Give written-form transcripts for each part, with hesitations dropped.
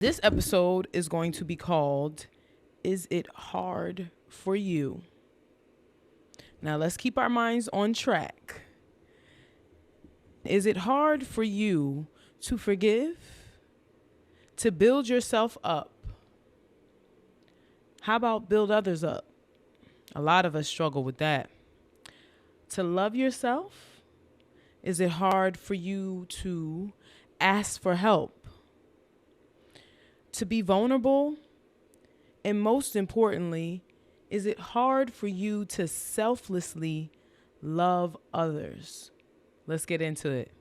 This episode is going to be called, Is It Hard for You? Now let's keep our minds on track. Is it hard for you to forgive? To build yourself up? How about build others up? A lot of us struggle with that. To love yourself? Is it hard for you to ask for help? To be vulnerable? And most importantly, is it hard for you to selflessly love others? Let's get into it.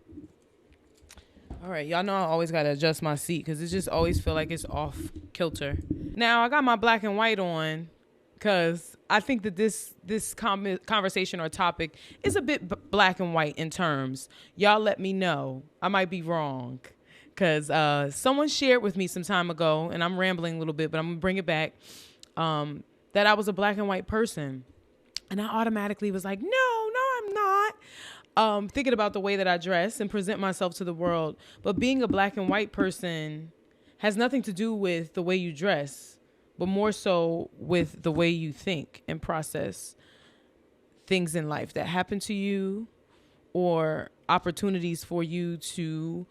All right, y'all know I always got to adjust my seat because it just always feel like it's off kilter. Now, I got my black and white on because I think that this conversation or topic is a bit black and white in terms. Y'all let me know. I might be wrong. Because someone shared with me some time ago, and I'm rambling a little bit, but I'm going to bring it back, that I was a black and white person. And I automatically was like, no, I'm not. Thinking about the way that I dress and present myself to the world. But being a black and white person has nothing to do with the way you dress, but more so with the way you think and process things in life that happen to you or opportunities for you to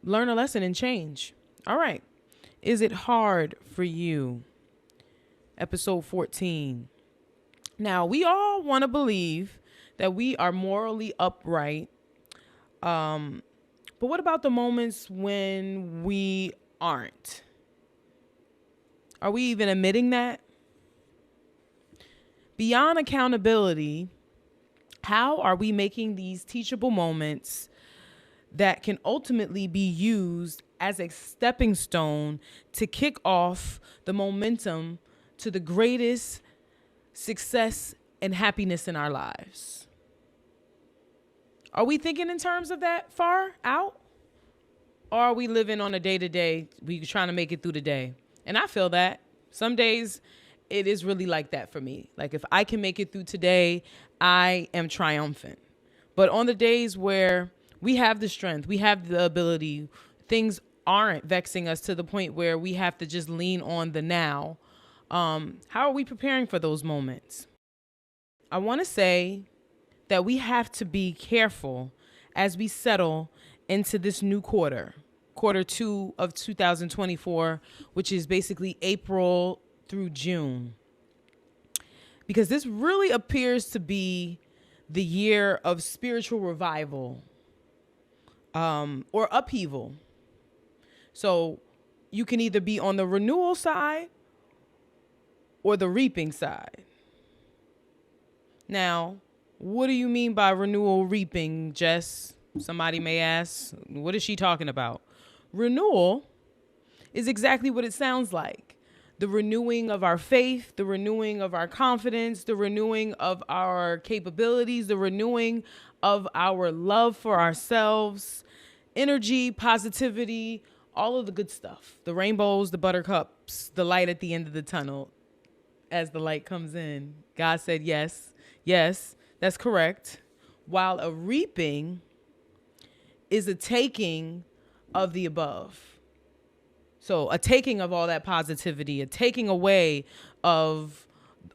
learn a lesson and change. All right. Is it hard for you? Episode 14. Now, we all want to believe that we are morally upright. But what about the moments when we aren't? Are we even admitting that? Beyond accountability, how are we making these teachable moments that can ultimately be used as a stepping stone to kick off the momentum to the greatest success and happiness in our lives? Are we thinking in terms of that far out? Or are we living on a day-to-day, we trying to make it through the day? And I feel that. Some days it is really like that for me. Like if I can make it through today, I am triumphant. But on the days where we have the strength, we have the ability, things aren't vexing us to the point where we have to just lean on the now. How are we preparing for those moments? I want to say that we have to be careful as we settle into this new quarter 2 of 2024, which is basically April through June. Because this really appears to be the year of spiritual revival. Or upheaval. So you can either be on the renewal side or the reaping side. Now, what do you mean by renewal reaping, Jess? Somebody may ask, what is she talking about? Renewal is exactly what it sounds like. The renewing of our faith, the renewing of our confidence, the renewing of our capabilities, the renewing of our love for ourselves, energy, positivity, all of the good stuff. The rainbows, the buttercups, the light at the end of the tunnel as the light comes in. God said yes. Yes, that's correct. While a reaping is a taking of the above. So a taking of all that positivity, a taking away of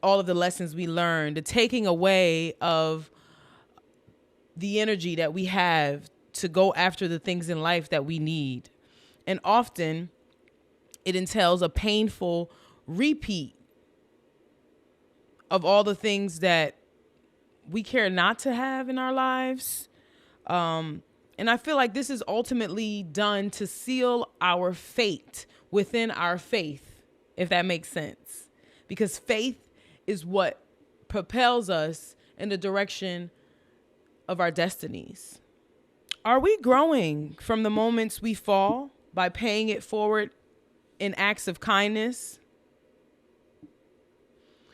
all of the lessons we learned, a taking away of the energy that we have to go after the things in life that we need. And often it entails a painful repeat of all the things that we care not to have in our lives. And I feel like this is ultimately done to seal our fate within our faith, if that makes sense. Because faith is what propels us in the direction of our destinies. Are we growing from the moments we fall by paying it forward in acts of kindness?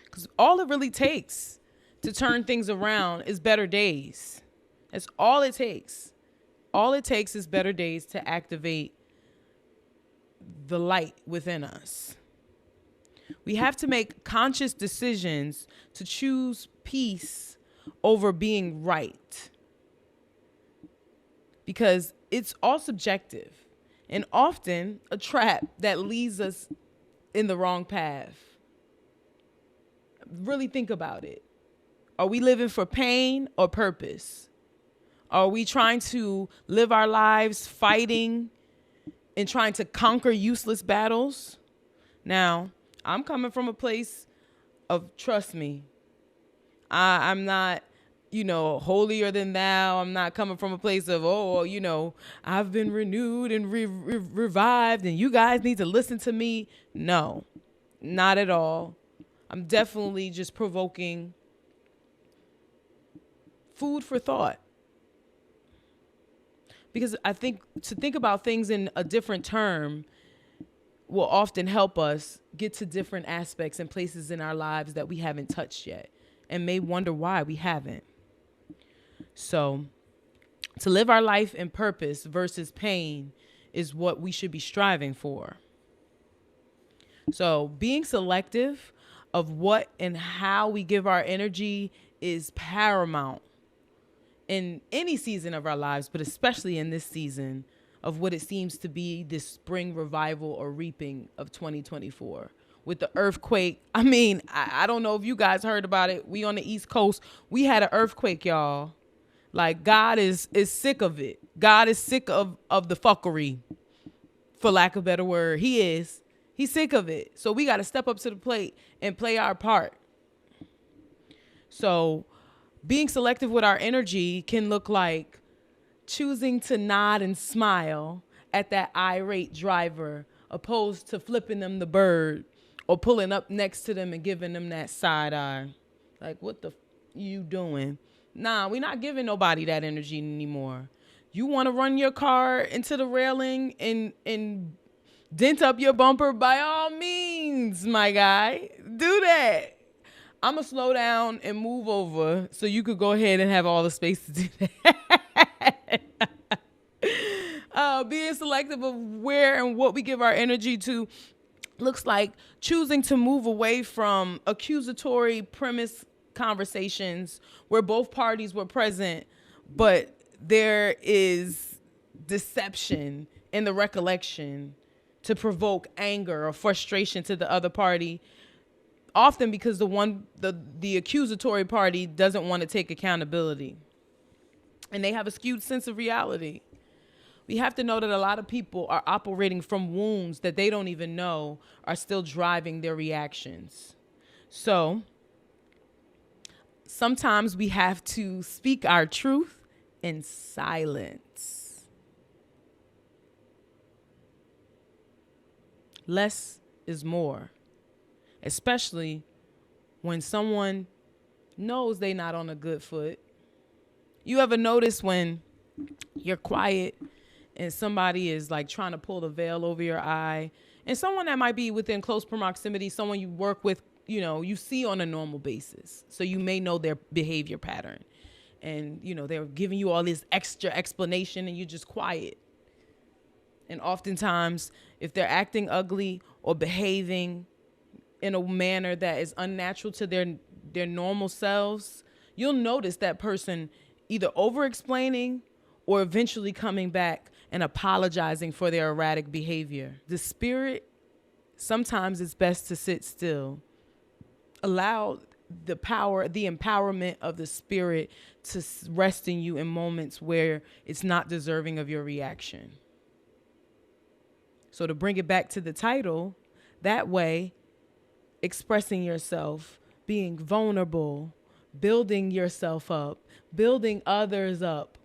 Because all it really takes to turn things around is better days. That's all it takes. All it takes is better days to activate the light within us. We have to make conscious decisions to choose peace over being right. Because it's all subjective. and often a trap that leads us in the wrong path. Really think about it. Are we living for pain or purpose? Are we trying to live our lives fighting and trying to conquer useless battles? Now, I'm coming from a place of trust me. I'm not, holier than thou. I'm not coming from a place of, I've been renewed and revived and you guys need to listen to me. No, not at all. I'm definitely just provoking food for thought. Because I think to think about things in a different term will often help us get to different aspects and places in our lives that we haven't touched yet and may wonder why we haven't. So to live our life in purpose versus pain is what we should be striving for. So being selective of what and how we give our energy is paramount in any season of our lives, but especially in this season of what it seems to be this spring revival or reaping of 2024. With the earthquake, I don't know if you guys heard about it. We on the East Coast, we had an earthquake, y'all. Like, God is sick of it. God is sick of the fuckery, for lack of a better word. He is. He's sick of it. So we got to step up to the plate and play our part. So being selective with our energy can look like choosing to nod and smile at that irate driver opposed to flipping them the bird or pulling up next to them and giving them that side eye. Like, what the you doing? Nah, we're not giving nobody that energy anymore. You want to run your car into the railing and dent up your bumper, by all means, my guy. Do that. I'm going to slow down and move over so you could go ahead and have all the space to do that. Being selective of where and what we give our energy to looks like choosing to move away from accusatory premise conversations where both parties were present, but there is deception in the recollection to provoke anger or frustration to the other party, often because the accusatory party doesn't want to take accountability and they have a skewed sense of reality. We have to know that a lot of people are operating from wounds that they don't even know are still driving their reactions. So sometimes we have to speak our truth in silence. Less is more, especially when someone knows they're not on a good foot. You ever notice when you're quiet and somebody is like trying to pull the veil over your eye, and someone that might be within close proximity, someone you work with, you see on a normal basis. So you may know their behavior pattern and, they're giving you all this extra explanation and you're just quiet. And oftentimes if they're acting ugly or behaving in a manner that is unnatural to their normal selves, you'll notice that person either over-explaining or eventually coming back and apologizing for their erratic behavior. The spirit, sometimes it's best to sit still. Allow the power, the empowerment of the spirit to rest in you in moments where it's not deserving of your reaction. So to bring it back to the title, that way, expressing yourself, being vulnerable, building yourself up, building others up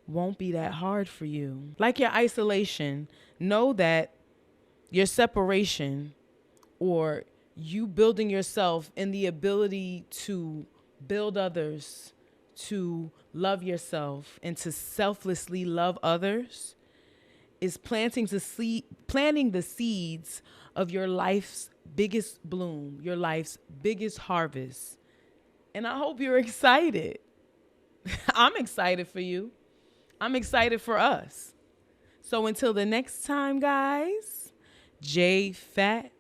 won't be that hard for you. Like your isolation, know that your separation or you building yourself in the ability to build others, to love yourself, and to selflessly love others is planting the seeds of your life's biggest bloom, your life's biggest harvest. And I hope you're excited. I'm excited for you. I'm excited for us. So until the next time, guys, J Fat